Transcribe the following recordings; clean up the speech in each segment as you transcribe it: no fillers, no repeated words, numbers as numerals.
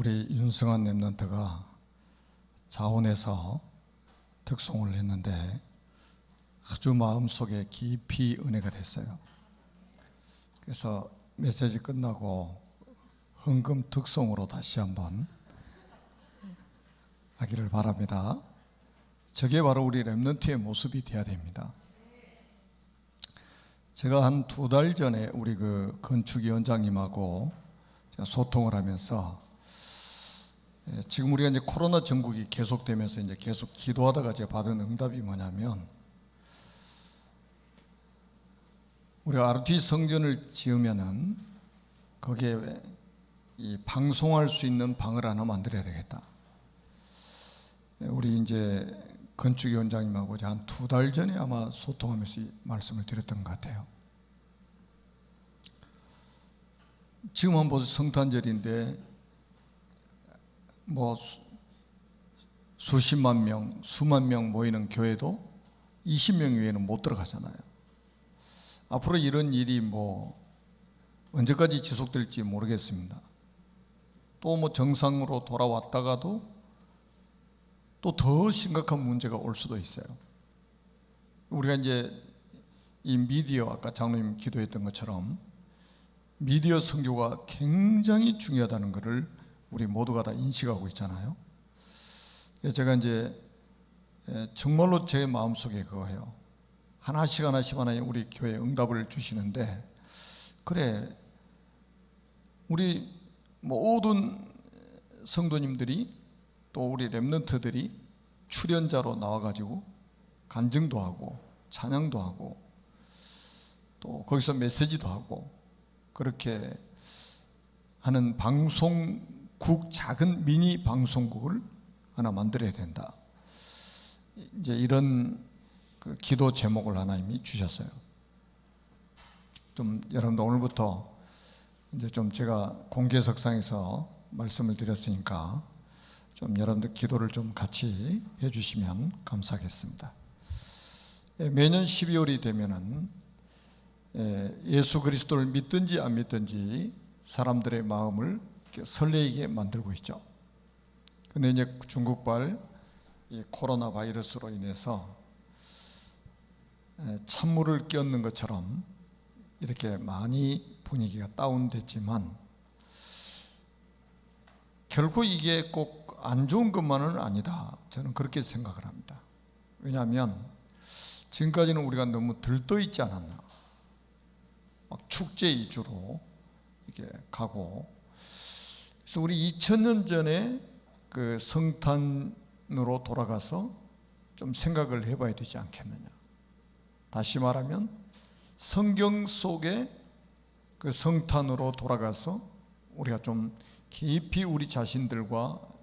우리 윤성한 랩런트가 자원해서 특송을 했는데 아주 마음속에 깊이 은혜가 됐어요. 그래서 메시지 끝나고 헌금 특송으로 다시 한번 하기를 바랍니다. 저게 바로 우리 랩런트의 모습이 되어야 됩니다. 제가 한 2달 전에 우리 그 건축위원장님하고 소통을 하면서 지금 우리가 이제 코로나 전국이 계속되면서 이제 계속 기도하다가 제가 받은 응답이 뭐냐면, 우리가 RT 성전을 지으면은 거기에 이 방송할 수 있는 방을 하나 만들어야 되겠다. 우리 이제 건축위원장님하고 한 2달 전에 아마 소통하면서 이 말씀을 드렸던 것 같아요. 지금 한번 보세요. 성탄절인데 뭐 수십만 명, 수만 명 모이는 교회도 20명 이외에는 못 들어가잖아요. 앞으로 이런 일이 뭐 언제까지 지속될지 모르겠습니다. 또 뭐 정상으로 돌아왔다가도 또 더 심각한 문제가 올 수도 있어요. 우리가 이제 이 미디어, 아까 장로님 기도했던 것처럼 미디어 선교가 굉장히 중요하다는 것을 우리 모두가 다 인식하고 있잖아요. 제가 이제 정말로 제 마음속에 그거예요. 하나씩 하나씩 우리 교회에 응답을 주시는데, 그래 우리 모든 성도님들이 또 우리 랩런트들이 출연자로 나와가지고 간증도 하고 찬양도 하고 또 거기서 메시지도 하고 그렇게 하는 방송국, 작은 미니 방송국을 하나 만들어야 된다. 이제 이런 그 기도 제목을 하나님이 주셨어요. 좀 여러분들 오늘부터 이제 좀 제가 공개석상에서 말씀을 드렸으니까 좀 여러분들 기도를 좀 같이 해주시면 감사하겠습니다. 매년 12월이 되면은 예수 그리스도를 믿든지 안 믿든지 사람들의 마음을 설레게 만들고 있죠. 근데 이제 중국발 이 코로나 바이러스로 인해서 찬물을 끼얹는 것처럼 이렇게 많이 분위기가 다운됐지만, 결코 이게 꼭 안 좋은 것만은 아니다, 저는 그렇게 생각을 합니다. 왜냐하면 지금까지는 우리가 너무 들떠 있지 않았나. 막 축제 위주로 이렇게 가고, 그래서 우리 2000년 전에 그 성탄으로 돌아가서 좀 생각을 해봐야 되지 않겠느냐. 다시 말하면 성경 속에 그 성탄으로 돌아가서 우리가 좀 깊이 우리 자신들과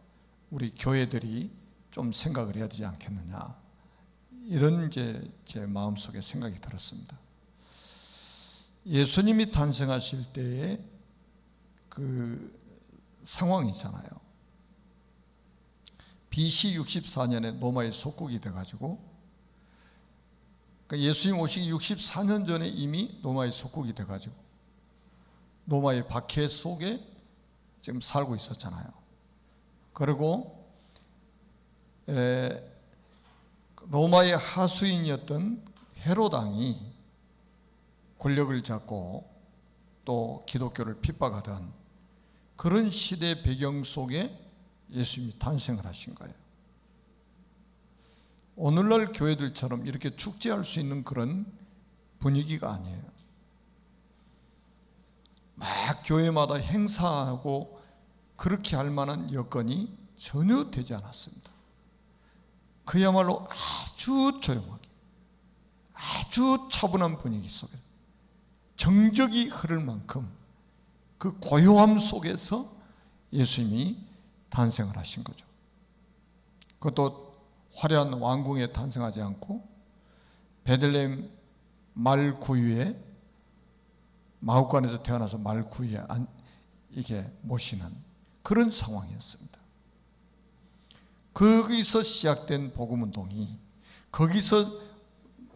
우리 교회들이 좀 생각을 해야 되지 않겠느냐, 이런 이제 제 마음속에 생각이 들었습니다. 예수님이 탄생하실 때의 그 상황이잖아요. BC 64년에 로마의 속국이 돼가지고, 그러니까 예수님 오시기 64년 전에 이미 로마의 속국이 돼가지고 로마의 박해 속에 지금 살고 있었잖아요. 그리고 로마의 하수인이었던 헤롯 왕이 권력을 잡고 또 기독교를 핍박하던 그런 시대 배경 속에 예수님이 탄생을 하신 거예요. 오늘날 교회들처럼 이렇게 축제할 수 있는 그런 분위기가 아니에요. 막 교회마다 행사하고 그렇게 할 만한 여건이 전혀 되지 않았습니다. 그야말로 아주 조용하게, 아주 차분한 분위기 속에 정적이 흐를 만큼 그 고요함 속에서 예수님이 탄생을 하신 거죠. 그것도 화려한 왕궁에 탄생하지 않고 베들레헴 말 구유에, 마구간에서 태어나서 말 구유에 이게 모시는 그런 상황이었습니다. 거기서 시작된 복음운동이, 거기서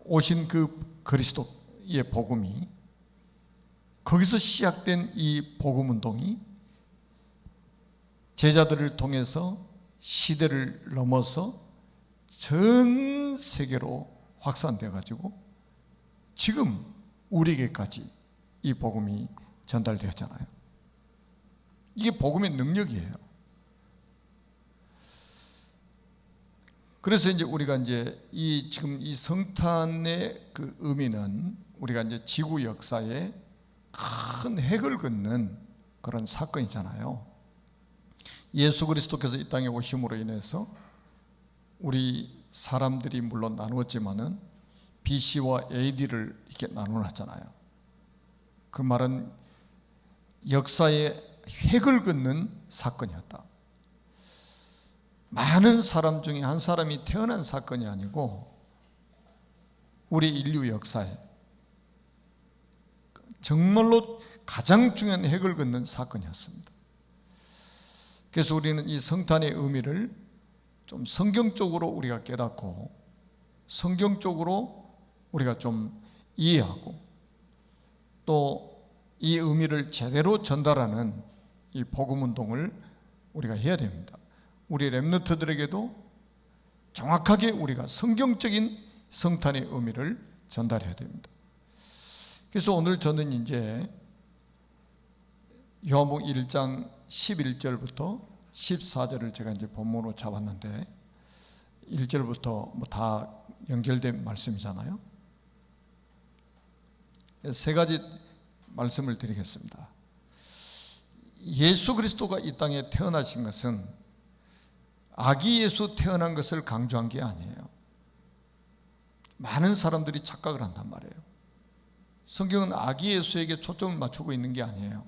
오신 그 그리스도의 복음이, 거기서 시작된 이 복음운동이 제자들을 통해서 시대를 넘어서 전 세계로 확산되어 가지고 지금 우리에게까지 이 복음이 전달되었잖아요. 이게 복음의 능력이에요. 그래서 이제 우리가 이제 지금 이 성탄의 그 의미는 우리가 이제 지구 역사에 큰 획을 긋는 그런 사건이잖아요. 예수 그리스도께서 이 땅에 오심으로 인해서 우리 사람들이 물론 나누었지만은 BC와 AD를 이렇게 나눠놨잖아요. 그 말은 역사에 획을 긋는 사건이었다. 많은 사람 중에 한 사람이 태어난 사건이 아니고 우리 인류 역사에 정말로 가장 중요한 획을 긋는 사건이었습니다. 그래서 우리는 이 성탄의 의미를 좀 성경적으로 우리가 깨닫고 성경적으로 우리가 좀 이해하고 또 이 의미를 제대로 전달하는 이 복음 운동을 우리가 해야 됩니다. 우리 렘넌트들에게도 정확하게 우리가 성경적인 성탄의 의미를 전달해야 됩니다. 그래서 오늘 저는 이제 요한복음 1장 11절부터 14절을 제가 이제 본문으로 잡았는데 1절부터 뭐 다 연결된 말씀이잖아요. 세 가지 말씀을 드리겠습니다. 예수 그리스도가 이 땅에 태어나신 것은 아기 예수 태어난 것을 강조한 게 아니에요. 많은 사람들이 착각을 한단 말이에요. 성경은 아기 예수에게 초점을 맞추고 있는 게 아니에요.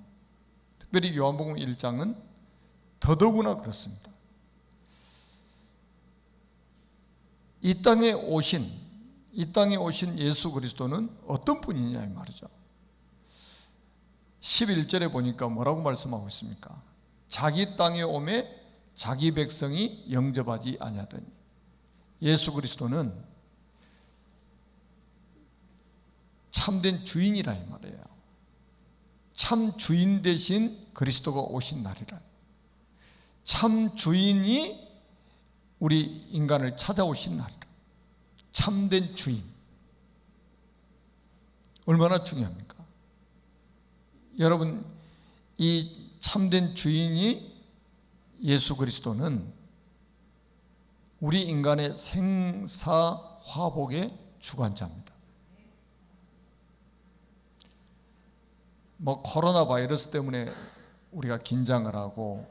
특별히 요한복음 1장은 더더구나 그렇습니다. 이 땅에 오신 예수 그리스도는 어떤 분이냐 이 말이죠. 11절에 보니까 뭐라고 말씀하고 있습니까? 자기 땅에 오매 자기 백성이 영접하지 아니하더니. 예수 그리스도는 참된 주인이라 이 말이에요. 참 주인 대신 그리스도가 오신 날이라. 참 주인이 우리 인간을 찾아오신 날이라. 참된 주인. 얼마나 중요합니까? 여러분, 이 참된 주인이 예수 그리스도는 우리 인간의 생사화복의 주관자입니다. 뭐 코로나 바이러스 때문에 우리가 긴장을 하고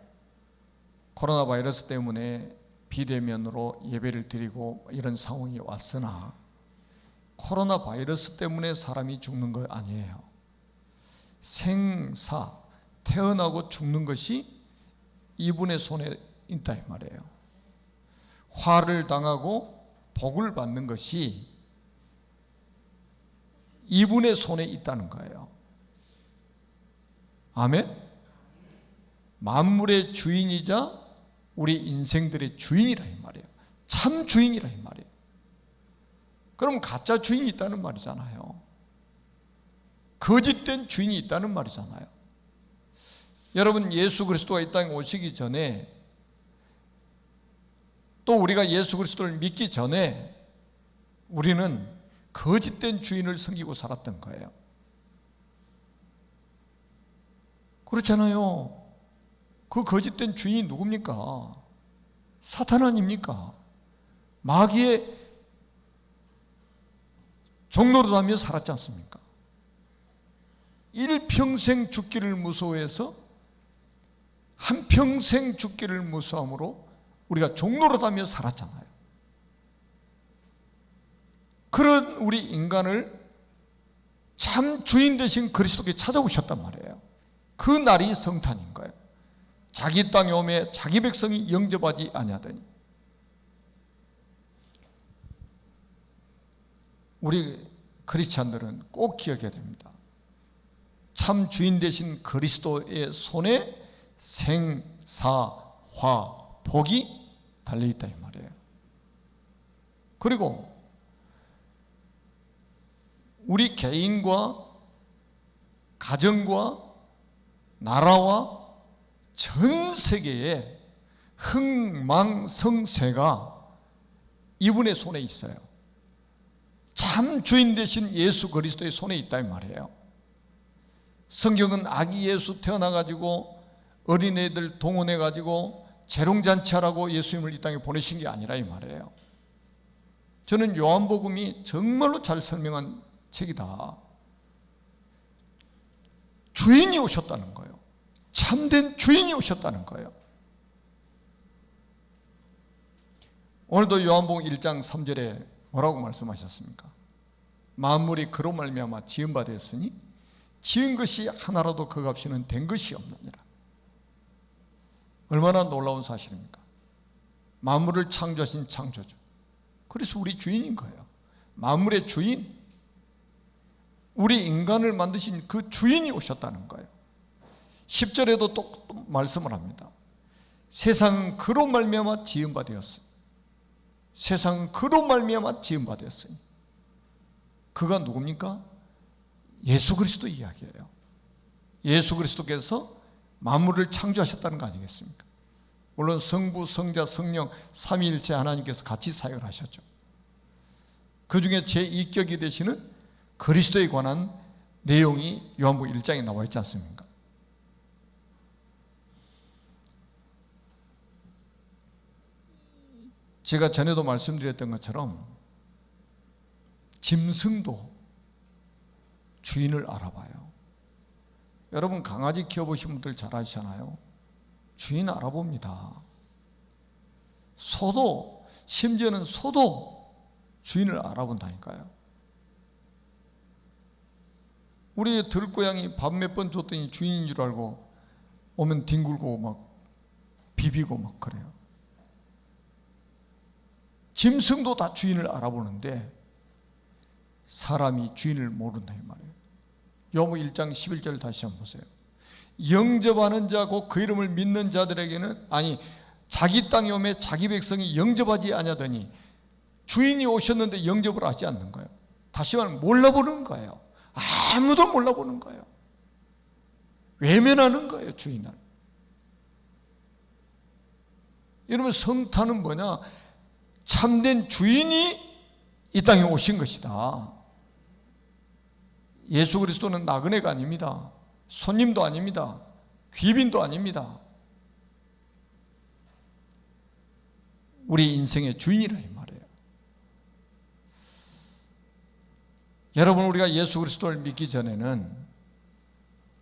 코로나 바이러스 때문에 비대면으로 예배를 드리고 이런 상황이 왔으나 코로나 바이러스 때문에 사람이 죽는 거 아니에요. 생사, 태어나고 죽는 것이 이분의 손에 있다 이 말이에요. 화를 당하고 복을 받는 것이 이분의 손에 있다는 거예요. 아멘? 만물의 주인이자 우리 인생들의 주인이라 이 말이에요. 참 주인이라 이 말이에요. 그럼 가짜 주인이 있다는 말이잖아요. 거짓된 주인이 있다는 말이잖아요. 여러분, 예수 그리스도가 이 땅에 오시기 전에 또 우리가 예수 그리스도를 믿기 전에 우리는 거짓된 주인을 섬기고 살았던 거예요. 그렇잖아요. 그 거짓된 주인이 누굽니까? 사탄 아닙니까? 마귀의 종노릇하며 살았지 않습니까? 일평생 죽기를 무서워해서 한평생 죽기를 무서함으로 우리가 종노릇하며 살았잖아요. 그런 우리 인간을 참 주인 되신 그리스도께 찾아오셨단 말이에요. 그 날이 성탄인 거예요. 자기 땅에 오매 자기 백성이 영접하지 아니하더니. 우리 크리스찬들은 꼭 기억해야 됩니다. 참 주인 되신 그리스도의 손에 생사화 복이 달려있다 이 말이에요. 그리고 우리 개인과 가정과 나라와 전 세계의 흥망성쇠가 이분의 손에 있어요. 참 주인 되신 예수 그리스도의 손에 있다 이 말이에요. 성경은 아기 예수 태어나가지고 어린애들 동원해가지고 재롱잔치하라고 예수님을 이 땅에 보내신 게 아니라 이 말이에요. 저는 요한복음이 정말로 잘 설명한 책이다. 주인이 오셨다는 거예요. 참된 주인이 오셨다는 거예요. 오늘도 요한복음 1장 3절에 뭐라고 말씀하셨습니까? 만물이 그로 말미암아 지은 바 되었으니 지은 것이 하나라도 그 값이는 된 것이 없느니라. 얼마나 놀라운 사실입니까? 만물을 창조하신 창조주, 그래서 우리 주인인 거예요. 만물의 주인, 우리 인간을 만드신 그 주인이 오셨다는 거예요. 10절에도 또 말씀을 합니다. 세상은 그로 말미암아 지은 바 되었으니, 세상은 그로 말미암아 지은 바 되었으니, 그가 누굽니까? 예수 그리스도 이야기예요. 예수 그리스도께서 만물을 창조하셨다는 거 아니겠습니까? 물론 성부, 성자, 성령 삼위일체 하나님께서 같이 사역을 하셨죠. 그 중에 제2격이 되시는 그리스도에 관한 내용이 요한복음 1장에 나와 있지 않습니까? 제가 전에도 말씀드렸던 것처럼 짐승도 주인을 알아봐요. 여러분 강아지 키워보신 분들 잘 아시잖아요. 주인 알아봅니다. 소도, 심지어는 소도 주인을 알아본다니까요. 우리 들고양이 밥 몇 번 줬더니 주인인 줄 알고 오면 뒹굴고 막 비비고 막 그래요. 짐승도 다 주인을 알아보는데 사람이 주인을 모른다 이 말이에요. 요한복음 1장 11절 다시 한번 보세요. 영접하는 자 곧 그 이름을 믿는 자들에게는, 아니 자기 땅에 오매 자기 백성이 영접하지 아니하더니, 주인이 오셨는데 영접을 하지 않는 거예요. 다시 말하면 몰라보는 거예요. 아무도 몰라보는 거예요. 외면하는 거예요, 주인을. 여러분 성탄은 뭐냐? 참된 주인이 이 땅에 오신 것이다. 예수 그리스도는 나그네가 아닙니다. 손님도 아닙니다. 귀빈도 아닙니다. 우리 인생의 주인이라 이 말이에요. 여러분 우리가 예수 그리스도를 믿기 전에는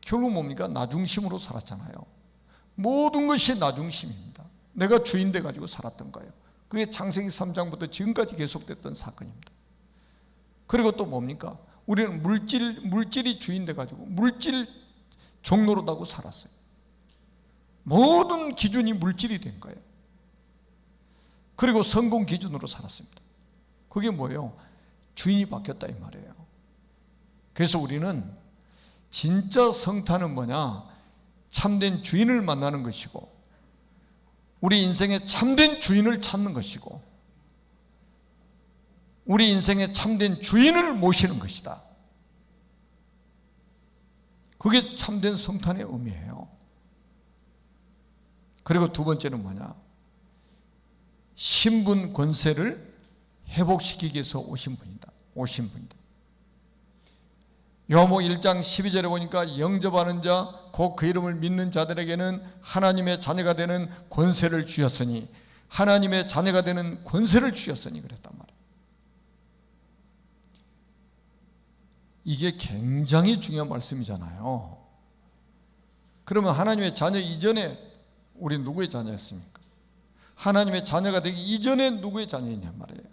결국 뭡니까? 나 중심으로 살았잖아요. 모든 것이 나 중심입니다. 내가 주인 돼가지고 살았던 거예요. 그게 창세기 3장부터 지금까지 계속됐던 사건입니다. 그리고 또 뭡니까? 우리는 물질이 주인 돼가지고 물질 종로로다고 살았어요. 모든 기준이 물질이 된 거예요. 그리고 성공 기준으로 살았습니다. 그게 뭐예요? 주인이 바뀌었다 이 말이에요. 그래서 우리는 진짜 성탄은 뭐냐? 참된 주인을 만나는 것이고 우리 인생의 참된 주인을 찾는 것이고 우리 인생의 참된 주인을 모시는 것이다. 그게 참된 성탄의 의미예요. 그리고 두 번째는 뭐냐? 신분 권세를 회복시키기 위해서 오신 분이다. 요한복음 1장 12절에 보니까 영접하는 자 곧 그 이름을 믿는 자들에게는 하나님의 자녀가 되는 권세를 주셨으니, 하나님의 자녀가 되는 권세를 주셨으니 그랬단 말이에요. 이게 굉장히 중요한 말씀이잖아요. 그러면 하나님의 자녀 이전에 우리 누구의 자녀였습니까? 하나님의 자녀가 되기 이전에 누구의 자녀이냐 말이에요.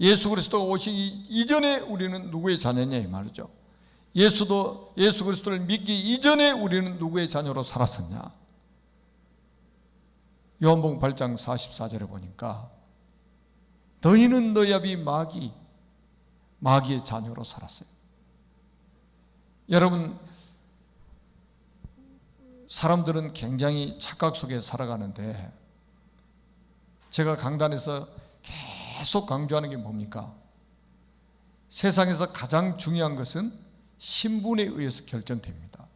예수 그리스도가 오시기 이전에 우리는 누구의 자녀냐 이 말이죠. 예수 그리스도를 믿기 이전에 우리는 누구의 자녀로 살았었냐? 요한복음 8장 44절에 보니까 너희는 너희 아비 마귀의 자녀로 살았어요. 여러분 사람들은 굉장히 착각 속에 살아가는데 제가 강단에서 계속 강조하는 게 뭡니까? 세상에서 가장 중요한 것은 신분에 의해서 결정됩니다.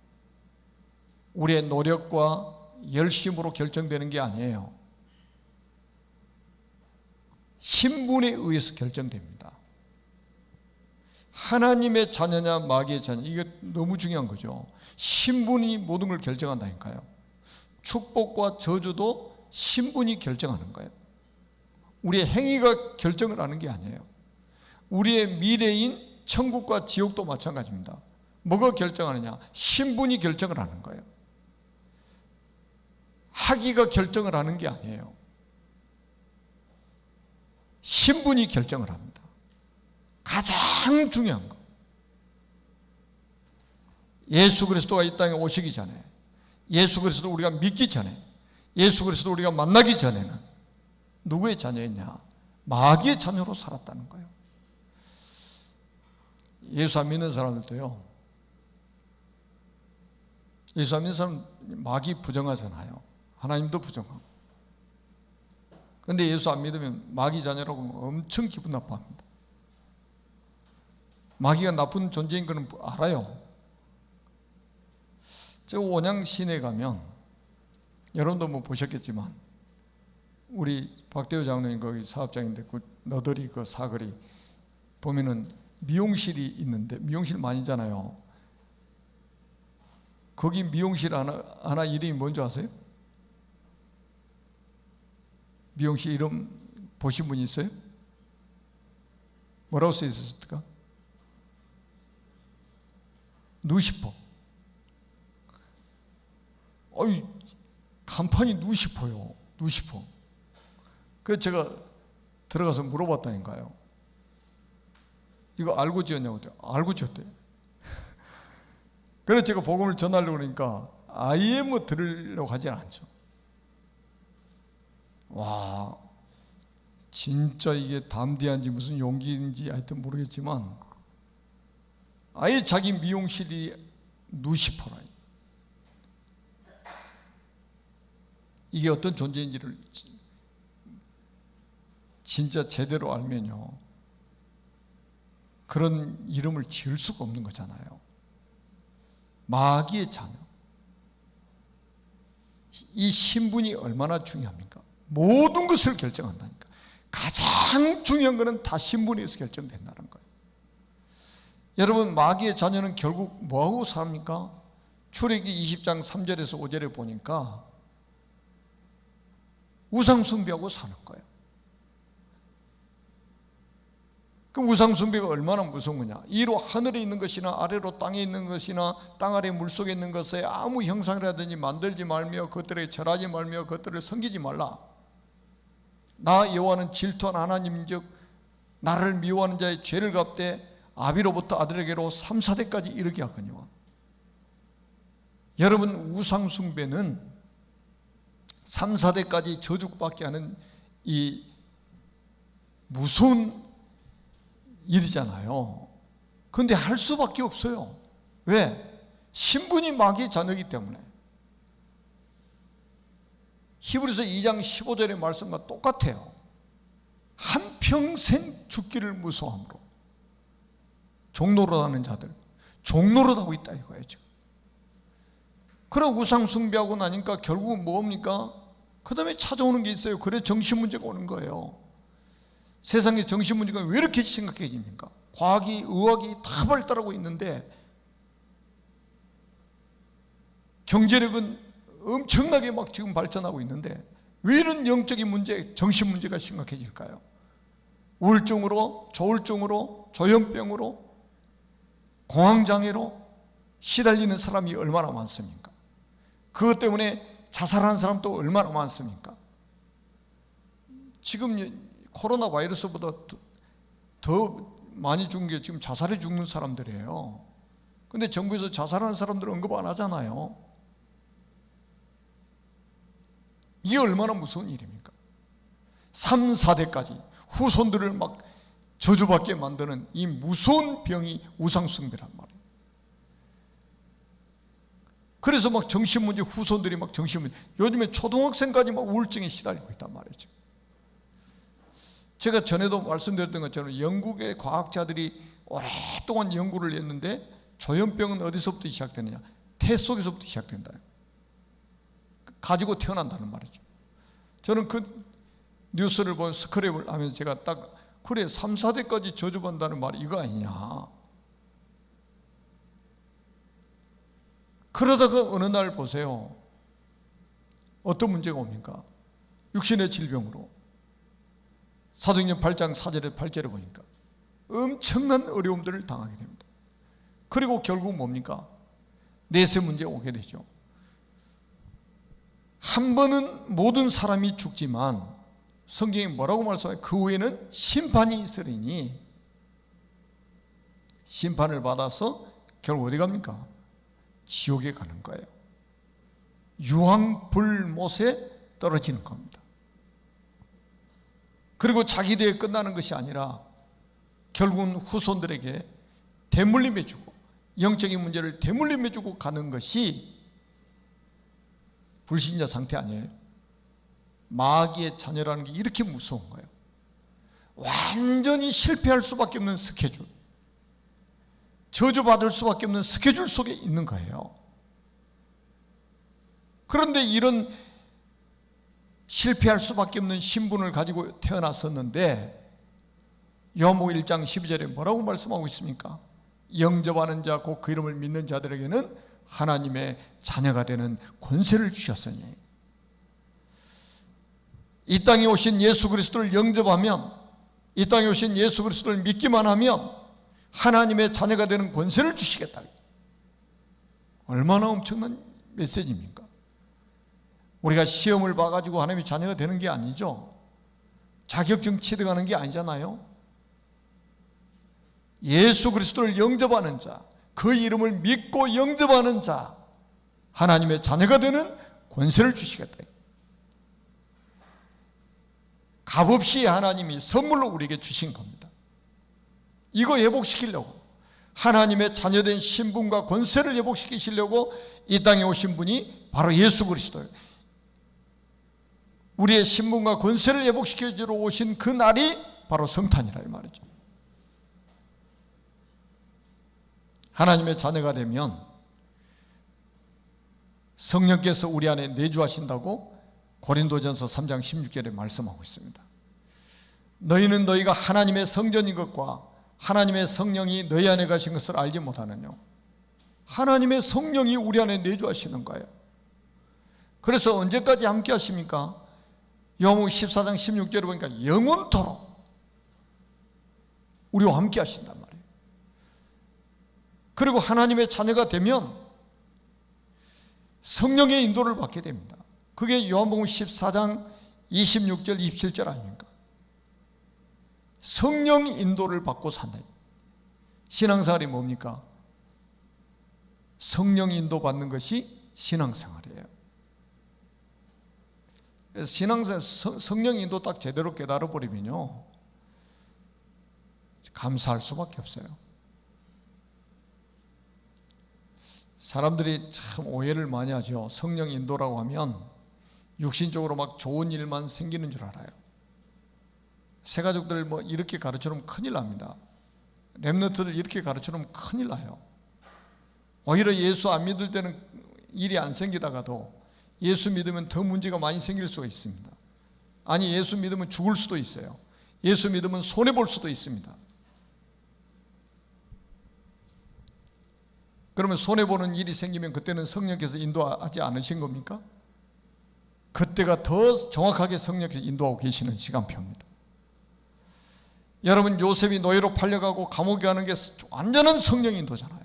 우리의 노력과 열심으로 결정되는 게 아니에요. 신분에 의해서 결정됩니다. 하나님의 자녀냐 마귀의 자녀, 이게 너무 중요한 거죠. 신분이 모든 걸 결정한다니까요. 축복과 저주도 신분이 결정하는 거예요. 우리의 행위가 결정을 하는 게 아니에요. 우리의 미래인 천국과 지옥도 마찬가지입니다. 뭐가 결정하느냐? 신분이 결정을 하는 거예요. 학위가 결정을 하는 게 아니에요. 신분이 결정을 합니다. 가장 중요한 거. 예수 그리스도가 이 땅에 오시기 전에, 예수 그리스도 우리가 믿기 전에, 예수 그리스도 우리가 만나기 전에는 누구의 자녀였냐? 마귀의 자녀로 살았다는 거예요. 예수 안 믿는 사람들도요, 예수 안 믿는 사람 마귀 부정하잖아요. 하나님도 부정하고. 그런데 예수 안 믿으면 마귀 자녀라고 하면 엄청 기분 나빠합니다. 마귀가 나쁜 존재인 것은 알아요. 제가 원양 시내 가면, 여러분도 뭐 보셨겠지만, 우리 박대호 장로님 거기 사업장인데 그 너더리 그 사거리 보면은 미용실이 있는데, 미용실 많이잖아요. 거기 미용실 하나 이름이 뭔지 아세요? 미용실 이름 보신 분 있어요? 뭐라고 써 있었을까? 누시퍼. 어이, 간판이 누시퍼요. 누시퍼. 그래서 제가 들어가서 물어봤다니까요. 이거 알고 지었냐고. 알고 지었대요. 그래서 제가 복음을 전하려고 그러니까 아예 뭐 들으려고 하진 않죠. 와, 진짜 이게 담대한지 무슨 용기인지 하여튼 모르겠지만 아예 자기 미용실이 누시퍼라. 이게 어떤 존재인지를 진짜 제대로 알면요, 그런 이름을 지을 수가 없는 거잖아요. 마귀의 자녀. 이 신분이 얼마나 중요합니까? 모든 것을 결정한다니까. 가장 중요한 것은 다 신분에서 결정된다는 거예요. 여러분, 마귀의 자녀는 결국 뭐하고 삽니까? 출애굽기 20장 3절에서 5절에 보니까 우상숭배하고 사는 거예요. 그 우상숭배가 얼마나 무서운 거냐? 이로 하늘에 있는 것이나 아래로 땅에 있는 것이나 땅 아래 물속에 있는 것에 아무 형상이라든지 만들지 말며 그것들에 절하지 말며 그것들을 섬기지 말라. 나 여호와는 질투한 하나님인즉 나를 미워하는 자의 죄를 갚되 아비로부터 아들에게로 3, 4대까지 이르게 하거니와. 여러분, 우상숭배는 3, 4대까지 저주받게 하는 이 무서운 일이잖아요. 그런데 할 수밖에 없어요. 왜? 신분이 마귀의 자녀이기 때문에. 히브리서 2장 15절의 말씀과 똑같아요. 한평생 죽기를 무서워함으로 종노릇하는 자들, 종노릇하고 있다 이거예요 지금. 그럼 우상 숭배하고 나니까 결국은 뭡니까? 그 다음에 찾아오는 게 있어요. 그래 정신 문제가 오는 거예요. 세상의 정신 문제가 왜 이렇게 심각해집니까? 과학이, 의학이 다 발달하고 있는데 경제력은 엄청나게 막 지금 발전하고 있는데 왜 이런 영적인 문제, 정신 문제가 심각해질까요? 우울증으로, 조울증으로, 조현병으로, 공황장애로 시달리는 사람이 얼마나 많습니까? 그것 때문에 자살하는 사람도 얼마나 많습니까? 지금 코로나 바이러스보다 더 많이 죽은 게 지금 자살해 죽는 사람들이에요. 근데 정부에서 자살하는 사람들 언급 안 하잖아요. 이게 얼마나 무서운 일입니까? 3, 4대까지 후손들을 막 저주받게 만드는 이 무서운 병이 우상숭배란 말이에요. 그래서 막 정신문제, 후손들이 막 정신문제, 요즘에 초등학생까지 막 우울증에 시달리고 있단 말이죠. 제가 전에도 말씀드렸던 것처럼 영국의 과학자들이 오랫동안 연구를 했는데 조현병은 어디서부터 시작되느냐? 태 속에서부터 시작된다. 가지고 태어난다는 말이죠. 저는 그 뉴스를 본 스크랩을 하면서 제가 딱 그래 3, 4대까지 저주받는다는 말이 이거 아니냐. 그러다가 어느 날 보세요. 어떤 문제가 옵니까? 육신의 질병으로. 사도행전 8장 4절에 8절에 보니까 엄청난 어려움들을 당하게 됩니다. 그리고 결국 뭡니까? 내세 문제가 오게 되죠. 한 번은 모든 사람이 죽지만 성경이 뭐라고 말씀하냐? 그 후에는 심판이 있으리니 심판을 받아서 결국 어디 갑니까? 지옥에 가는 거예요. 유황불못에 떨어지는 겁니다. 그리고 자기 대에 끝나는 것이 아니라 결국은 후손들에게 대물림해주고 영적인 문제를 대물림해주고 가는 것이 불신자 상태 아니에요? 마귀의 자녀라는 게 이렇게 무서운 거예요. 완전히 실패할 수밖에 없는 스케줄, 저주받을 수밖에 없는 스케줄 속에 있는 거예요. 그런데 이런 실패할 수밖에 없는 신분을 가지고 태어났었는데 요한복음 1장 12절에 뭐라고 말씀하고 있습니까? 영접하는 자 곧 그 이름을 믿는 자들에게는 하나님의 자녀가 되는 권세를 주셨으니, 이 땅에 오신 예수 그리스도를 영접하면, 이 땅에 오신 예수 그리스도를 믿기만 하면 하나님의 자녀가 되는 권세를 주시겠다. 얼마나 엄청난 메시지입니까? 우리가 시험을 봐가지고 하나님의 자녀가 되는 게 아니죠. 자격증 취득하는 게 아니잖아요. 예수 그리스도를 영접하는 자, 그 이름을 믿고 영접하는 자, 하나님의 자녀가 되는 권세를 주시겠다. 값없이 하나님이 선물로 우리에게 주신 겁니다. 이거 회복시키려고, 하나님의 자녀된 신분과 권세를 회복시키시려고 이 땅에 오신 분이 바로 예수 그리스도예요. 우리의 신분과 권세를 회복시켜주러 오신 그 날이 바로 성탄이라 이 말이죠. 하나님의 자녀가 되면 성령께서 우리 안에 내주하신다고 고린도전서 3장 16절에 말씀하고 있습니다. 너희는 너희가 하나님의 성전인 것과 하나님의 성령이 너희 안에 가신 것을 알지 못하느냐. 하나님의 성령이 우리 안에 내주하시는 거예요. 그래서 언제까지 함께 하십니까? 요한복음 14장 16절에 보니까 영원토록 우리와 함께 하신단 말이에요. 그리고 하나님의 자녀가 되면 성령의 인도를 받게 됩니다. 그게 요한복음 14장 26절 27절 아닙니까? 성령 인도를 받고 산다. 신앙생활이 뭡니까? 성령 인도 받는 것이 신앙생활이에요. 그래서 신앙생활 성령 인도 딱 제대로 깨달아 버리면요, 감사할 수밖에 없어요. 사람들이 참 오해를 많이 하죠. 성령 인도라고 하면 육신적으로 막 좋은 일만 생기는 줄 알아요. 새가족들 뭐 이렇게 가르쳐놓으면 큰일 납니다. 렘넌트들 이렇게 가르쳐놓으면 큰일 나요. 오히려 예수 안 믿을 때는 일이 안 생기다가도 예수 믿으면 더 문제가 많이 생길 수가 있습니다. 아니, 예수 믿으면 죽을 수도 있어요. 예수 믿으면 손해볼 수도 있습니다. 그러면 손해보는 일이 생기면 그때는 성령께서 인도하지 않으신 겁니까? 그때가 더 정확하게 성령께서 인도하고 계시는 시간표입니다. 여러분, 요셉이 노예로 팔려가고 감옥에 가는 게 완전한 성령 인도잖아요.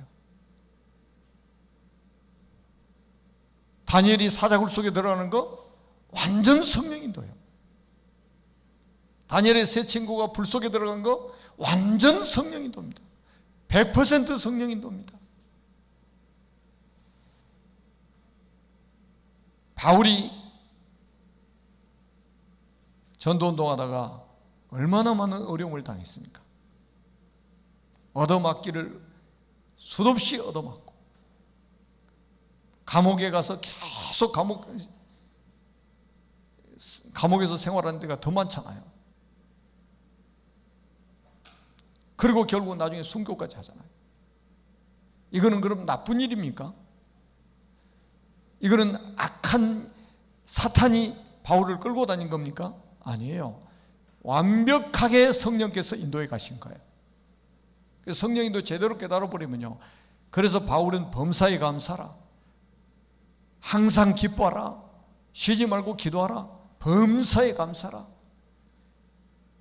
다니엘이 사자굴 속에 들어가는 거 완전 성령 인도예요. 다니엘의 세 친구가 불 속에 들어간 거 완전 성령 인도입니다. 100% 성령 인도입니다. 바울이 전도운동하다가 얼마나 많은 어려움을 당했습니까? 얻어맞기를 수없이 얻어맞고, 감옥에 가서 계속 감옥에서 생활하는 데가 더 많잖아요. 그리고 결국 나중에 순교까지 하잖아요. 이거는 그럼 나쁜 일입니까? 이거는 악한 사탄이 바울을 끌고 다닌 겁니까? 아니에요. 완벽하게 성령께서 인도해 가신 거예요. 성령님도 제대로 깨달아버리면요, 그래서 바울은 범사에 감사하라, 항상 기뻐하라, 쉬지 말고 기도하라, 범사에 감사하라,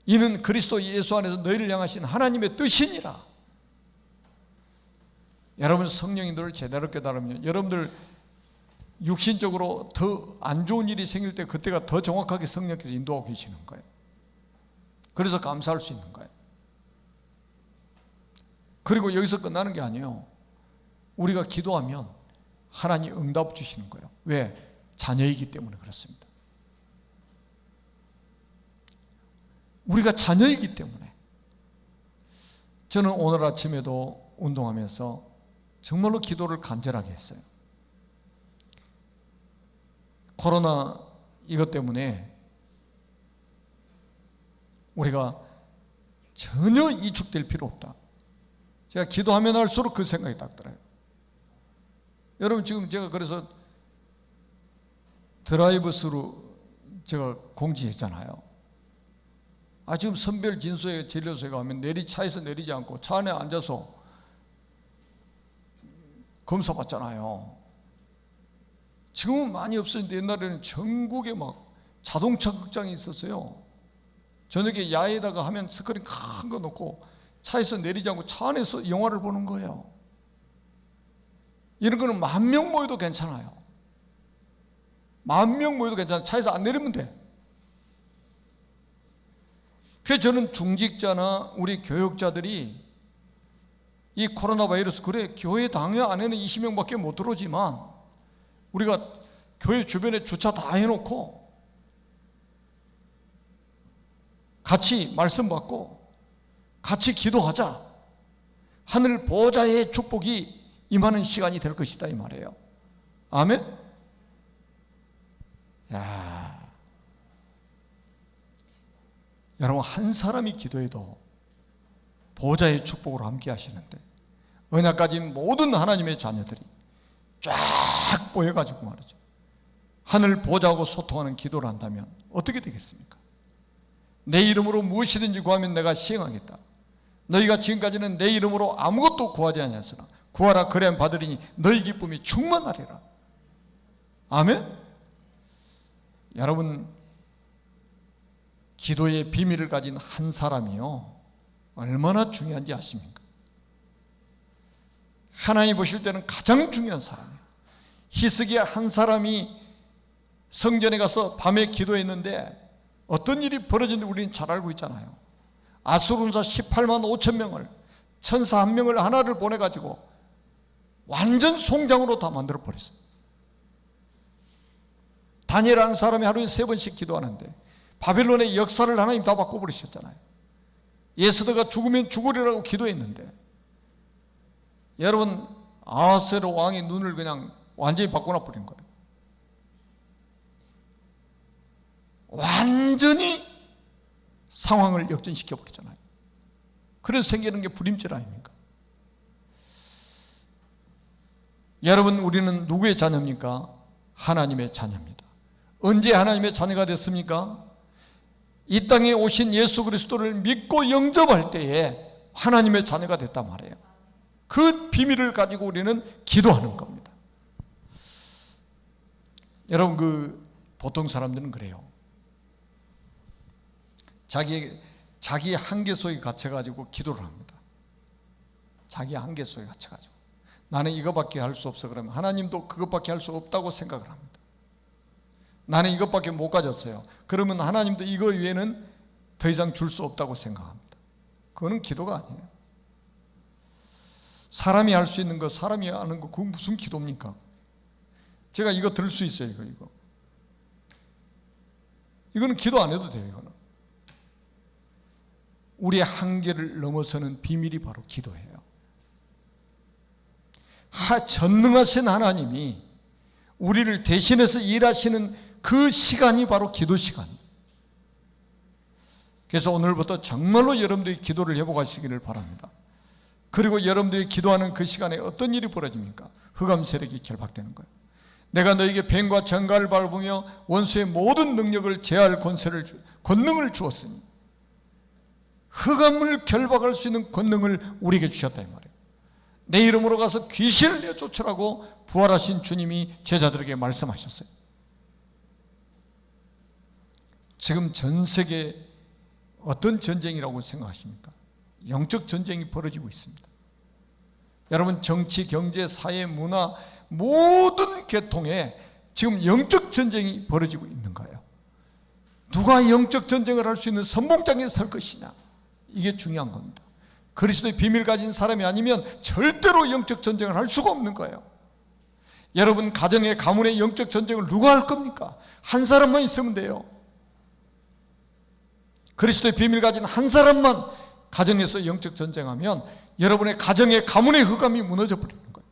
이는 그리스도 예수 안에서 너희를 향하신 하나님의 뜻이니라. 여러분, 성령님들을 제대로 깨달으면 여러분들 육신적으로 더 안 좋은 일이 생길 때 그때가 더 정확하게 성령께서 인도하고 계시는 거예요. 그래서 감사할 수 있는 거예요. 그리고 여기서 끝나는 게 아니에요. 우리가 기도하면 하나님 응답 주시는 거예요. 왜? 자녀이기 때문에 그렇습니다. 우리가 자녀이기 때문에. 저는 오늘 아침에도 운동하면서 정말로 기도를 간절하게 했어요. 코로나 이것 때문에 우리가 전혀 이축될 필요 없다. 제가 기도하면 할수록 그 생각이 딱 들어요. 여러분, 지금 제가 그래서 드라이브스루 제가 공지했잖아요. 지금 선별 진소에 진료소에 가면 차에서 내리지 않고 차 안에 앉아서 검사 받잖아요. 지금은 많이 없었는데 옛날에는 전국에 막 자동차 극장이 있었어요. 저녁에 야외에다가 하면 스크린 큰 거 놓고 차에서 내리지 않고 차 안에서 영화를 보는 거예요. 이런 거는 10,000명 모여도 괜찮아요. 10,000명 모여도 괜찮아요. 차에서 안 내리면 돼. 그래서 저는 중직자나 우리 교역자들이 이 코로나 바이러스, 그래 교회 당회 안에는 20명밖에 못 들어오지만 우리가 교회 주변에 주차 다 해놓고 같이 말씀 받고 같이 기도하자. 하늘 보좌의 축복이 임하는 시간이 될 것이다, 이 말이에요. 아멘? 야, 여러분, 한 사람이 기도해도 보좌의 축복으로 함께 하시는데 언약 가진 모든 하나님의 자녀들이 쫙 모여가지고 말이죠, 하늘 보좌하고 소통하는 기도를 한다면 어떻게 되겠습니까? 내 이름으로 무엇이든지 구하면 내가 시행하겠다. 너희가 지금까지는 내 이름으로 아무것도 구하지 아니하였으나 구하라, 그래야 받으리니 너희 기쁨이 충만하리라. 아멘? 여러분, 기도의 비밀을 가진 한 사람이요, 얼마나 중요한지 아십니까? 하나님 보실 때는 가장 중요한 사람이에요. 히스기야 한 사람이 성전에 가서 밤에 기도했는데 어떤 일이 벌어졌는지 우리는 잘 알고 있잖아요. 아수르군사 18만 5천 명을, 천사 한 명을 하나를 보내가지고 완전 송장으로 다 만들어 버렸어요. 다니엘 한 사람이 하루에 3번씩 기도하는데 바벨론의 역사를 하나님 다 바꿔버리셨잖아요. 예스더가 죽으면 죽으리라고 기도했는데 여러분, 아하스웨로 왕이 눈을 그냥 완전히 바꿔놔 버린 거예요. 완전히 상황을 역전시켜 버리잖아요. 그래서 생기는 게 불임절 아닙니까? 여러분, 우리는 누구의 자녀입니까? 하나님의 자녀입니다. 언제 하나님의 자녀가 됐습니까? 이 땅에 오신 예수 그리스도를 믿고 영접할 때에 하나님의 자녀가 됐단 말이에요. 그 비밀을 가지고 우리는 기도하는 겁니다. 여러분, 보통 사람들은 그래요. 자기 한계 속에 갇혀가지고 기도를 합니다. 자기 한계 속에 갇혀가지고 나는 이것밖에 할 수 없어. 그러면 하나님도 그것밖에 할 수 없다고 생각을 합니다. 나는 이것밖에 못 가졌어요. 그러면 하나님도 이거 외에는 더 이상 줄 수 없다고 생각합니다. 그거는 기도가 아니에요. 사람이 할 수 있는 거, 사람이 하는 거, 그건 무슨 기도입니까? 제가 이거 들 수 있어요. 이거는 기도 안 해도 돼요. 이거는 우리의 한계를 넘어서는 비밀이 바로 기도예요. 전능하신 하나님이 우리를 대신해서 일하시는 그 시간이 바로 기도 시간이에요. 그래서 오늘부터 정말로 여러분들이 기도를 회복하시기를 바랍니다. 그리고 여러분들이 기도하는 그 시간에 어떤 일이 벌어집니까? 흑암 세력이 결박되는 거예요. 내가 너에게 뱀과 정갈을 밟으며 원수의 모든 능력을 제할 권능을 주었으니, 흑암을 결박할 수 있는 권능을 우리에게 주셨다 이 말이에요. 내 이름으로 가서 귀신을 내쫓으라고 부활하신 주님이 제자들에게 말씀하셨어요. 지금 전 세계 어떤 전쟁이라고 생각하십니까? 영적 전쟁이 벌어지고 있습니다. 여러분, 정치, 경제, 사회, 문화 모든 계통에 지금 영적 전쟁이 벌어지고 있는 거예요. 누가 영적 전쟁을 할 수 있는 선봉장에 설 것이냐, 이게 중요한 겁니다. 그리스도의 비밀을 가진 사람이 아니면 절대로 영적 전쟁을 할 수가 없는 거예요. 여러분, 가정의 가문의 영적 전쟁을 누가 할 겁니까? 한 사람만 있으면 돼요. 그리스도의 비밀을 가진 한 사람만 가정에서 영적 전쟁하면 여러분의 가정의 가문의 흑암이 무너져 버리는 거예요.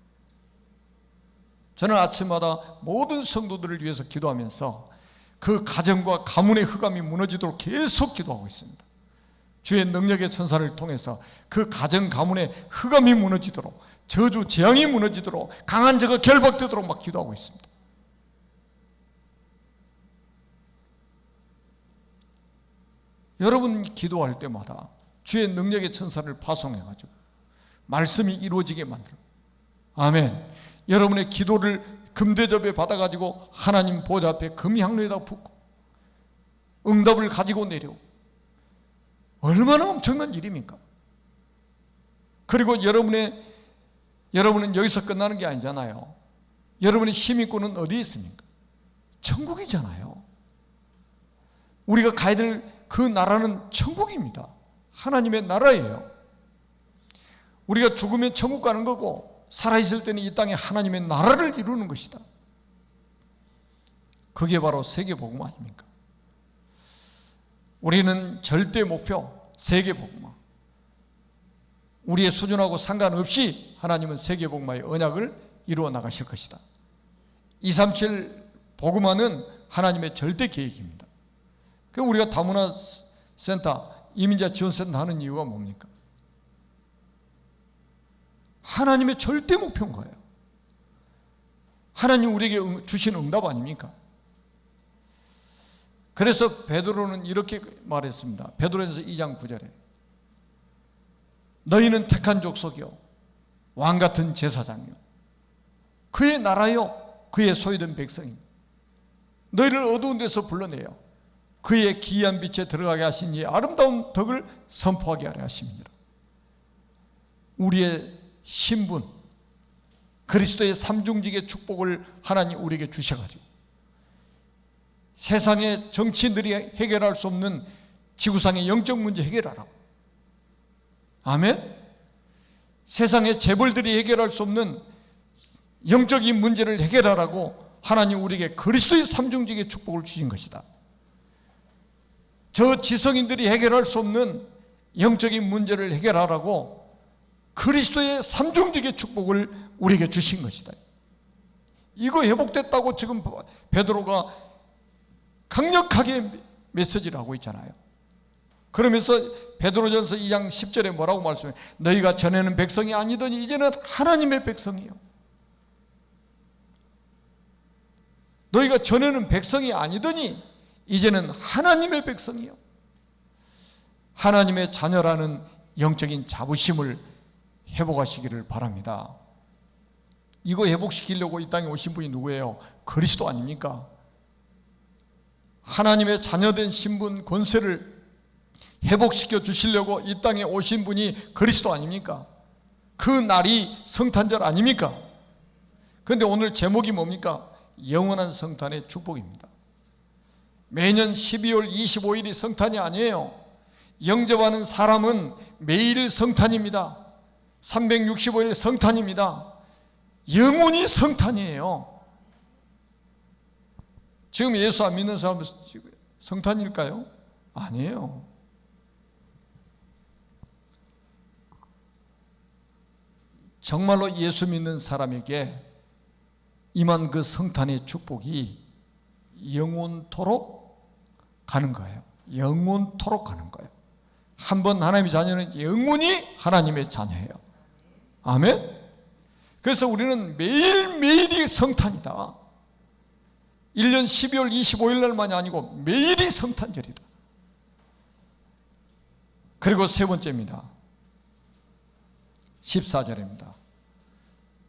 저는 아침마다 모든 성도들을 위해서 기도하면서 그 가정과 가문의 흑암이 무너지도록 계속 기도하고 있습니다. 주의 능력의 천사를 통해서 그 가정 가문의 흑암이 무너지도록, 저주 재앙이 무너지도록, 강한 자가 결박되도록 막 기도하고 있습니다. 여러분 기도할 때마다 주의 능력의 천사를 파송해가지고 말씀이 이루어지게 만들고, 아멘. 여러분의 기도를 금대접에 받아가지고 하나님 보좌 앞에 금향로에다 붓고 응답을 가지고 내려오고, 얼마나 엄청난 일입니까? 그리고 여러분은 여기서 끝나는 게 아니잖아요. 여러분의 시민권은 어디에 있습니까? 천국이잖아요. 우리가 가야 될 그 나라는 천국입니다. 하나님의 나라예요. 우리가 죽으면 천국 가는 거고, 살아있을 때는 이 땅에 하나님의 나라를 이루는 것이다. 그게 바로 세계복음 아닙니까? 우리는 절대 목표 세계복음, 우리의 수준하고 상관없이 하나님은 세계복음화의 언약을 이루어 나가실 것이다. 237 복음화는 하나님의 절대 계획입니다. 그럼 우리가 다문화센터, 이민자 지원센터 하는 이유가 뭡니까? 하나님의 절대 목표인 거예요. 하나님 우리에게 주신 응답 아닙니까? 그래서 베드로는 이렇게 말했습니다. 베드로전서 2장 9절에 너희는 택한 족속이요 왕같은 제사장이요 그의 나라요 그의 소유된 백성이요 너희를 어두운 데서 불러내요 그의 기이한 빛에 들어가게 하신 이 아름다운 덕을 선포하게 하려 하심이니라. 우리의 신분, 그리스도의 삼중직의 축복을 하나님 우리에게 주셔가지고 세상의 정치인들이 해결할 수 없는 지구상의 영적 문제 해결하라고, 아멘. 세상의 재벌들이 해결할 수 없는 영적인 문제를 해결하라고 하나님 우리에게 그리스도의 삼중직의 축복을 주신 것이다. 저 지성인들이 해결할 수 없는 영적인 문제를 해결하라고 그리스도의 삼중직의 축복을 우리에게 주신 것이다. 이거 회복됐다고 지금 베드로가 강력하게 메시지를 하고 있잖아요. 그러면서 베드로전서 2장 10절에 뭐라고 말씀해요? 너희가 전에는 백성이 아니더니 이제는 하나님의 백성이요. 너희가 전에는 백성이 아니더니 이제는 하나님의 백성이요. 하나님의 자녀라는 영적인 자부심을 회복하시기를 바랍니다. 이거 회복시키려고 이 땅에 오신 분이 누구예요? 그리스도 아닙니까? 하나님의 자녀된 신분, 권세를 회복시켜 주시려고 이 땅에 오신 분이 그리스도 아닙니까? 그 날이 성탄절 아닙니까? 그런데 오늘 제목이 뭡니까? 영원한 성탄의 축복입니다. 매년 12월 25일이 성탄이 아니에요. 영접하는 사람은 매일 성탄입니다. 365일 성탄입니다. 영원히 성탄이에요. 지금 예수 안 믿는 사람은 성탄일까요? 아니에요. 정말로 예수 믿는 사람에게 임한 그 성탄의 축복이 영원토록 가는 거예요. 영원토록 가는 거예요. 한번 하나님의 자녀는 영원히 하나님의 자녀예요. 아멘. 그래서 우리는 매일매일이 성탄이다. 1년 12월 25일 날만이 아니고 매일이 성탄절이다. 그리고 세 번째입니다. 14절입니다.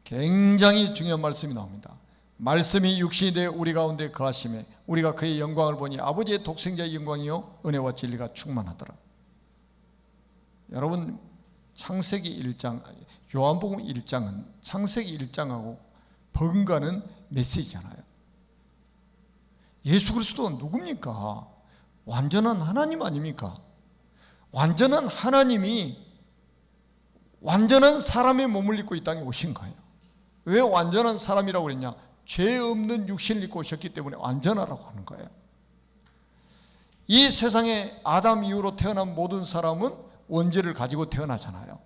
굉장히 중요한 말씀이 나옵니다. 말씀이 육신이 되어 우리 가운데 거하심에 우리가 그의 영광을 보니 아버지의 독생자의 영광이요 은혜와 진리가 충만하더라. 여러분, 창세기 1장, 요한복음 1장은 창세기 1장하고 버금가는 메시지잖아요. 예수 그리스도는 누굽니까? 완전한 하나님 아닙니까? 완전한 하나님이 완전한 사람의 몸을 입고 이 땅에 오신 거예요. 왜 완전한 사람이라고 그랬냐? 죄 없는 육신을 입고 오셨기 때문에 완전하라고 하는 거예요. 이 세상에 아담 이후로 태어난 모든 사람은 원죄를 가지고 태어나잖아요.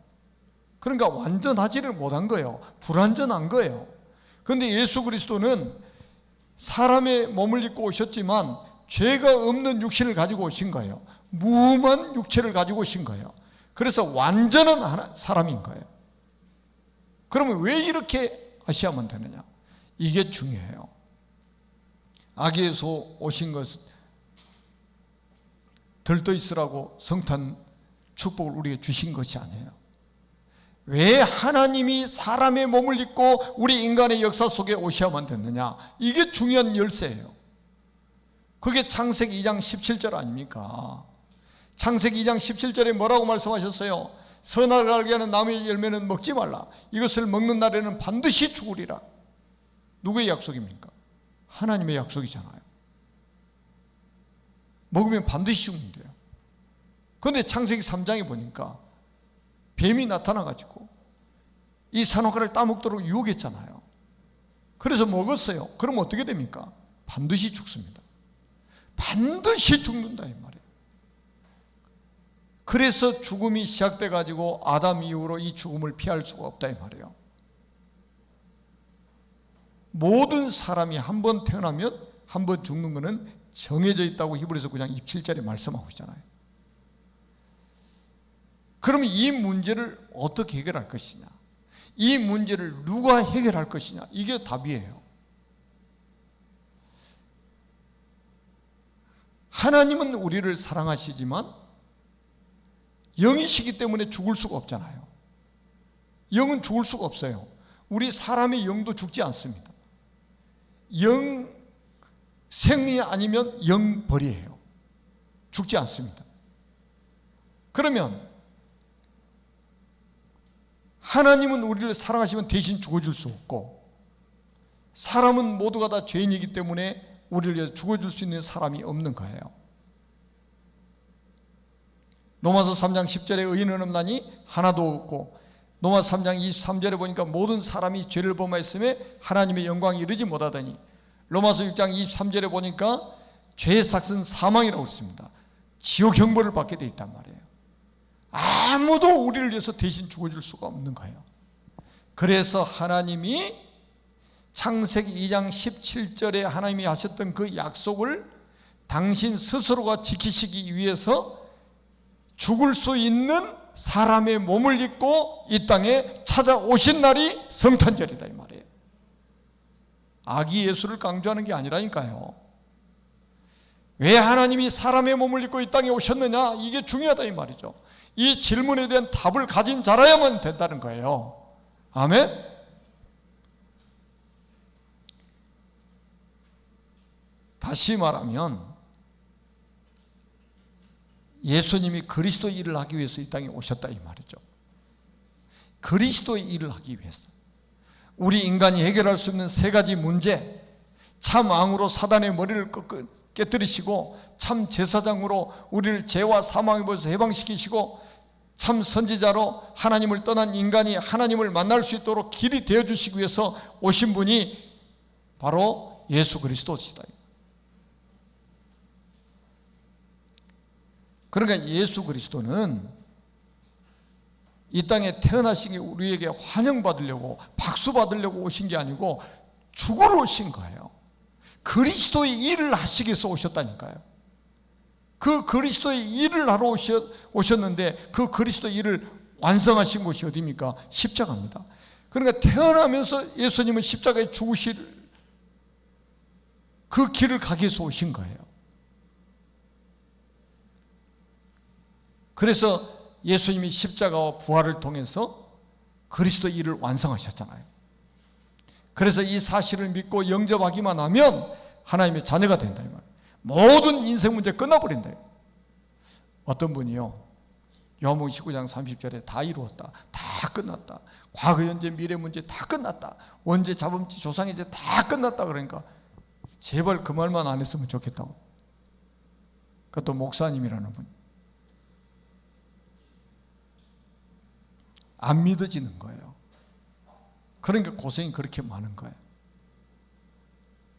그러니까 완전하지를 못한 거예요. 불완전한 거예요. 그런데 예수 그리스도는 사람의 몸을 입고 오셨지만 죄가 없는 육신을 가지고 오신 거예요. 무함한 육체를 가지고 오신 거예요. 그래서 완전한 사람인 거예요. 그러면 왜 이렇게 하셔야만 되느냐? 이게 중요해요. 아기에서 오신 것 들떠 있으라고 성탄 축복을 우리에게 주신 것이 아니에요. 왜 하나님이 사람의 몸을 입고 우리 인간의 역사 속에 오셔야만 됐느냐? 이게 중요한 열쇠예요. 그게 창세기 2장 17절 아닙니까? 창세기 2장 17절에 뭐라고 말씀하셨어요? 선악을 알게 하는 나무의 열매는 먹지 말라. 이것을 먹는 날에는 반드시 죽으리라. 누구의 약속입니까? 하나님의 약속이잖아요. 먹으면 반드시 죽는데요. 그런데 창세기 3장에 보니까 뱀이 나타나가지고 이 산호가를 따먹도록 유혹했잖아요. 그래서 먹었어요. 그럼 어떻게 됩니까? 반드시 죽습니다. 반드시 죽는다 이 말이에요. 그래서 죽음이 시작돼가지고 아담 이후로 이 죽음을 피할 수가 없다 이 말이에요. 모든 사람이 한 번 태어나면 한 번 죽는 것은 정해져 있다고 히브리서 9장 27절에 말씀하고 있잖아요. 그러면 이 문제를 어떻게 해결할 것이냐? 이 문제를 누가 해결할 것이냐? 이게 답이에요. 하나님은 우리를 사랑하시지만 영이시기 때문에 죽을 수가 없잖아요. 영은 죽을 수가 없어요. 우리 사람의 영도 죽지 않습니다. 영생이 아니면 영벌이에요. 죽지 않습니다. 그러면 하나님은 우리를 사랑하시면 대신 죽어줄 수 없고, 사람은 모두가 다 죄인이기 때문에 우리를 위해서 죽어줄 수 있는 사람이 없는 거예요. 로마서 3장 10절에 의인은 없나니 하나도 없고, 로마서 3장 23절에 보니까 모든 사람이 죄를 범하였음에 하나님의 영광에 이르지 못하더니, 로마서 6장 23절에 보니까 죄의 삭은 사망이라고 했습니다. 지옥 형벌을 받게 돼 있단 말이에요. 아무도 우리를 위해서 대신 죽어줄 수가 없는 거예요. 그래서 하나님이 창세기 2장 17절에 하나님이 하셨던 그 약속을 당신 스스로가 지키시기 위해서 죽을 수 있는 사람의 몸을 입고 이 땅에 찾아오신 날이 성탄절이다 이 말이에요. 아기 예수를 강조하는 게 아니라니까요. 왜 하나님이 사람의 몸을 입고 이 땅에 오셨느냐? 이게 중요하다 이 말이죠. 이 질문에 대한 답을 가진 자라야만 된다는 거예요. 아멘? 다시 말하면 예수님이 그리스도의 일을 하기 위해서 이 땅에 오셨다 이 말이죠. 그리스도의 일을 하기 위해서 우리 인간이 해결할 수 없는 세 가지 문제, 참 왕으로 사단의 머리를 깨뜨리시고 참 제사장으로 우리를 죄와 사망의 법에서 해방시키시고 참 선지자로 하나님을 떠난 인간이 하나님을 만날 수 있도록 길이 되어주시기 위해서 오신 분이 바로 예수 그리스도시다. 그러니까 예수 그리스도는 이 땅에 태어나신 게 우리에게 환영받으려고 박수 받으려고 오신 게 아니고 죽으러 오신 거예요. 그리스도의 일을 하시기 위해서 오셨다니까요. 그 그리스도의 일을 하러 오셨는데 그 그리스도의 일을 완성하신 곳이 어디입니까? 십자가입니다. 그러니까 태어나면서 예수님은 십자가에 죽으실 그 길을 가기 위해서 오신 거예요. 그래서 예수님이 십자가와 부활을 통해서 그리스도의 일을 완성하셨잖아요. 그래서 이 사실을 믿고 영접하기만 하면 하나님의 자녀가 된다 이 말이에요. 모든 인생 문제 끝나버린다. 어떤 분이요, 요한복음 19장 30절에 다 이루었다, 다 끝났다, 과거 현재 미래 문제 다 끝났다, 원죄 자범죄 조상의 죄 다 끝났다. 그러니까 제발 그 말만 안 했으면 좋겠다고. 그것도 목사님이라는 분이 안 믿어지는 거예요. 그러니까 고생이 그렇게 많은 거예요.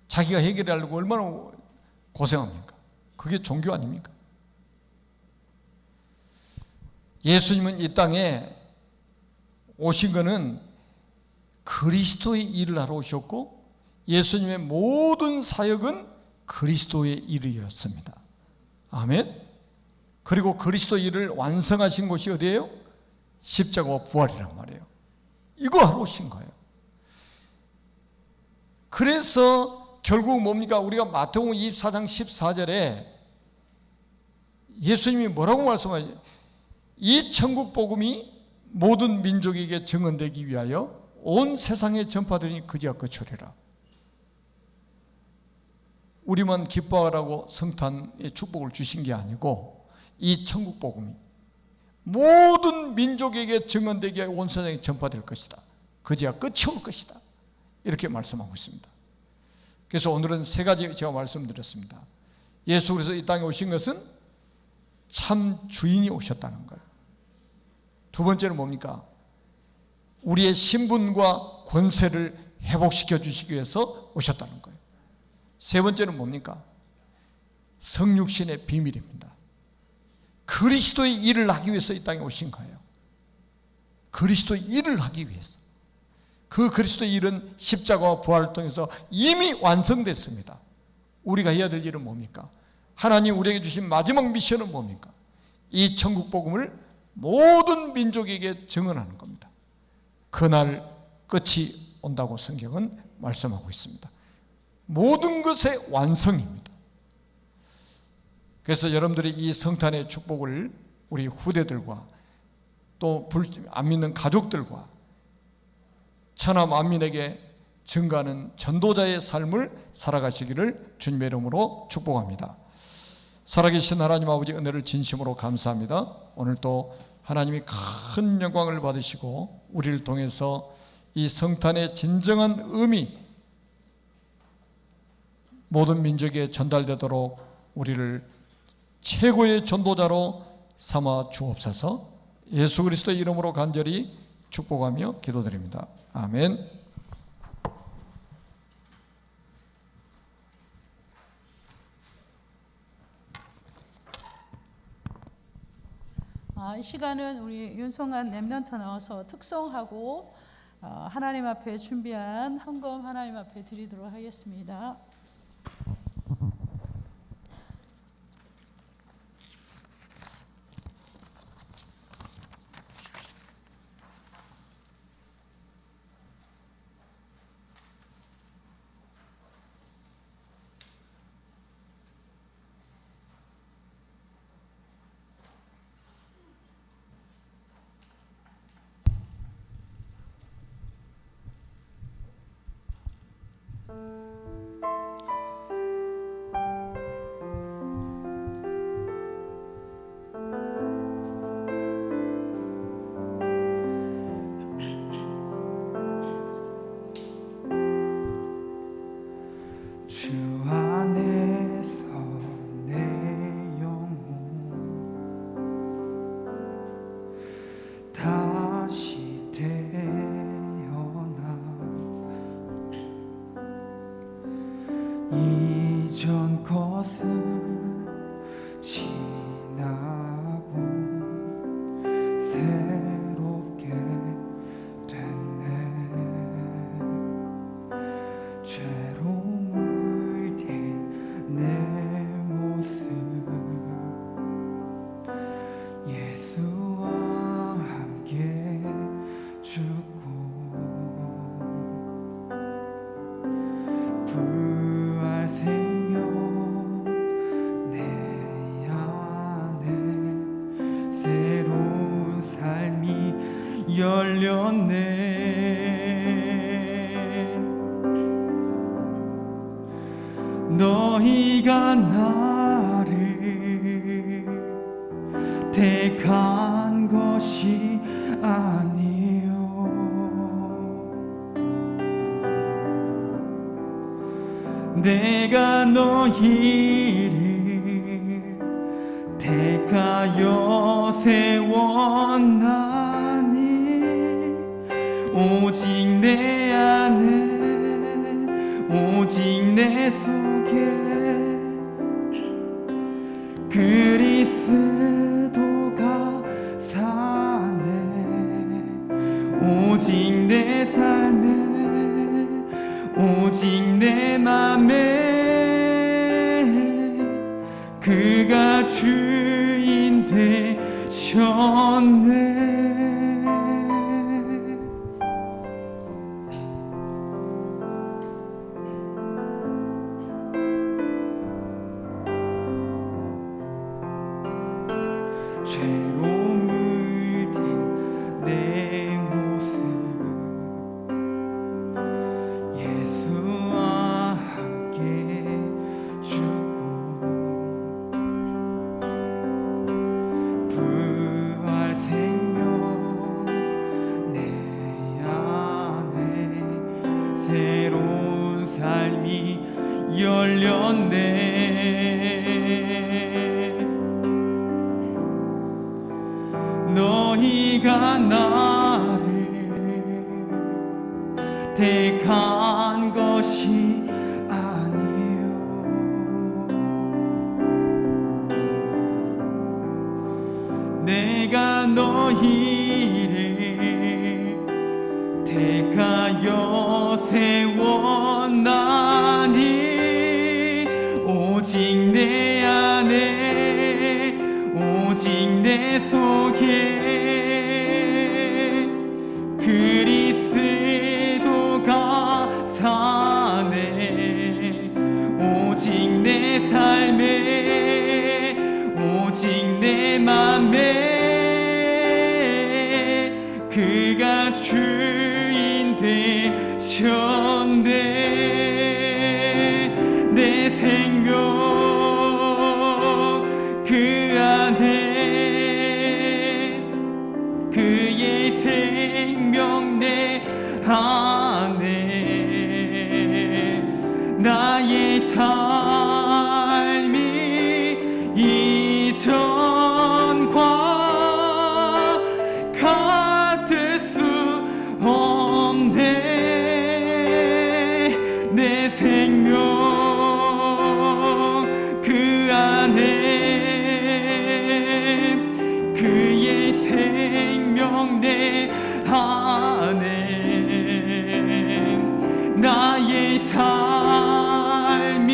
자기가 해결하려고 얼마나 고생합니까? 그게 종교 아닙니까? 예수님은 이 땅에 오신 것은 그리스도의 일을 하러 오셨고, 예수님의 모든 사역은 그리스도의 일이었습니다. 아멘. 그리고 그리스도의 일을 완성하신 곳이 어디예요? 십자가와 부활이란 말이에요. 이거 하러 오신 거예요. 그래서 결국 뭡니까? 우리가 마태복음 24장 14절에 예수님이 뭐라고 말씀하시죠? 이 천국 복음이 모든 민족에게 증언되기 위하여 온 세상에 전파되니 그지가 끝이리라. 우리만 기뻐하라고 성탄의 축복을 주신 게 아니고, 이 천국 복음이 모든 민족에게 증언되기 위하여 온 세상에 전파될 것이다. 그지가 끝이 올 것이다. 이렇게 말씀하고 있습니다. 그래서 오늘은 세 가지 제가 말씀드렸습니다. 예수 그리스도 이 땅에 오신 것은 참 주인이 오셨다는 거예요. 두 번째는 뭡니까? 우리의 신분과 권세를 회복시켜 주시기 위해서 오셨다는 거예요. 세 번째는 뭡니까? 성육신의 비밀입니다. 그리스도의 일을 하기 위해서 이 땅에 오신 거예요. 그리스도의 일을 하기 위해서. 그 그리스도의 일은 십자가와 부활을 통해서 이미 완성됐습니다. 우리가 해야 될 일은 뭡니까? 하나님 우리에게 주신 마지막 미션은 뭡니까? 이 천국 복음을 모든 민족에게 증언하는 겁니다. 그날 끝이 온다고 성경은 말씀하고 있습니다. 모든 것의 완성입니다. 그래서 여러분들이 이 성탄의 축복을 우리 후대들과 또 안 믿는 가족들과 천하 만민에게 증가하는 전도자의 삶을 살아가시기를 주님의 이름으로 축복합니다. 살아계신 하나님 아버지 은혜를 진심으로 감사합니다. 오늘 또 하나님이 큰 영광을 받으시고 우리를 통해서 이 성탄의 진정한 의미 모든 민족에 전달되도록 우리를 최고의 전도자로 삼아 주옵소서. 예수 그리스도의 이름으로 간절히 축복하며 기도드립니다. 아멘. 이 시간은 우리 윤성한 랩런트 나와서 특송하고 하나님 앞에 준비한 헌금 하나님 앞에 드리도록 하겠습니다. 주 안에서 내 영혼 다시 태어나 이전 것은 지나고 새롭게 됐네. 죄로 물든 내 모습 예수와 함께 죽고 부활 생 열렸네. 너희가 나를 택한 것이 아니요 내가 너희를 택하여 세웠나니 오직 내 안에 오직 내 속에 그리스도가 사네. 오직 내 삶에 오직 내 맘에 그가 주인 되셨네. 죄로 물든 내 모습 예수와 함께 죽고 부활 생명 내 안에 새로운 삶이 열렸네. 너희가 나를 택한 것이 아니요 내가 너희를 택하여 세웠나니 오직 내 안에 오직 내 속에 그리스도가 사네. 오직 내 삶에 오직 내 맘에 그가 주인 되셨네. 내 생명 그 안에 그의 생명 내 안에 나의 삶이 이전과 같을 수 없네. 내 생명 그 안에 그의 생명 내 안에 나의 삶이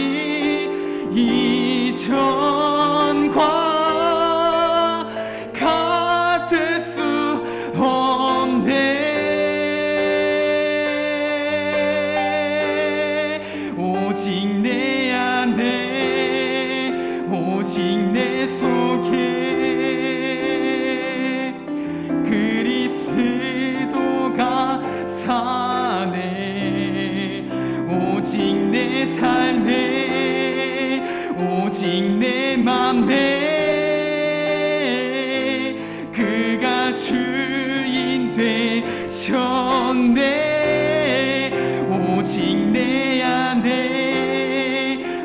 이전과 같을 수 없네. 오직 내 안에 오직 내 속에 그리스도가 사네. 오직 내 삶에 오직 내 맘에 그가 주인 되셨네. 오직 내 안에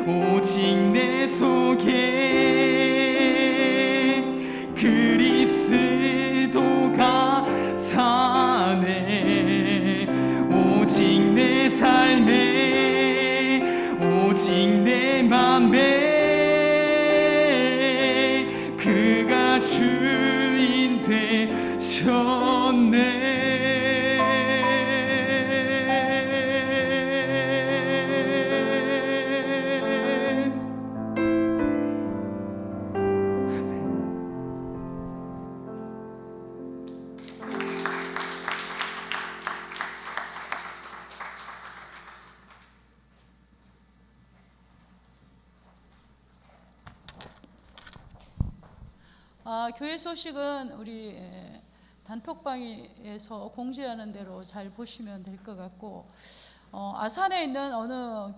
오직 내 속에 그리스도가 사네. 오직 내 삶에 오직 내 맘에 그가 주인 되셨네. 교회 소식은 우리 단톡방에서 공지하는 대로 잘 보시면 될 것 같고 아산에 있는 어느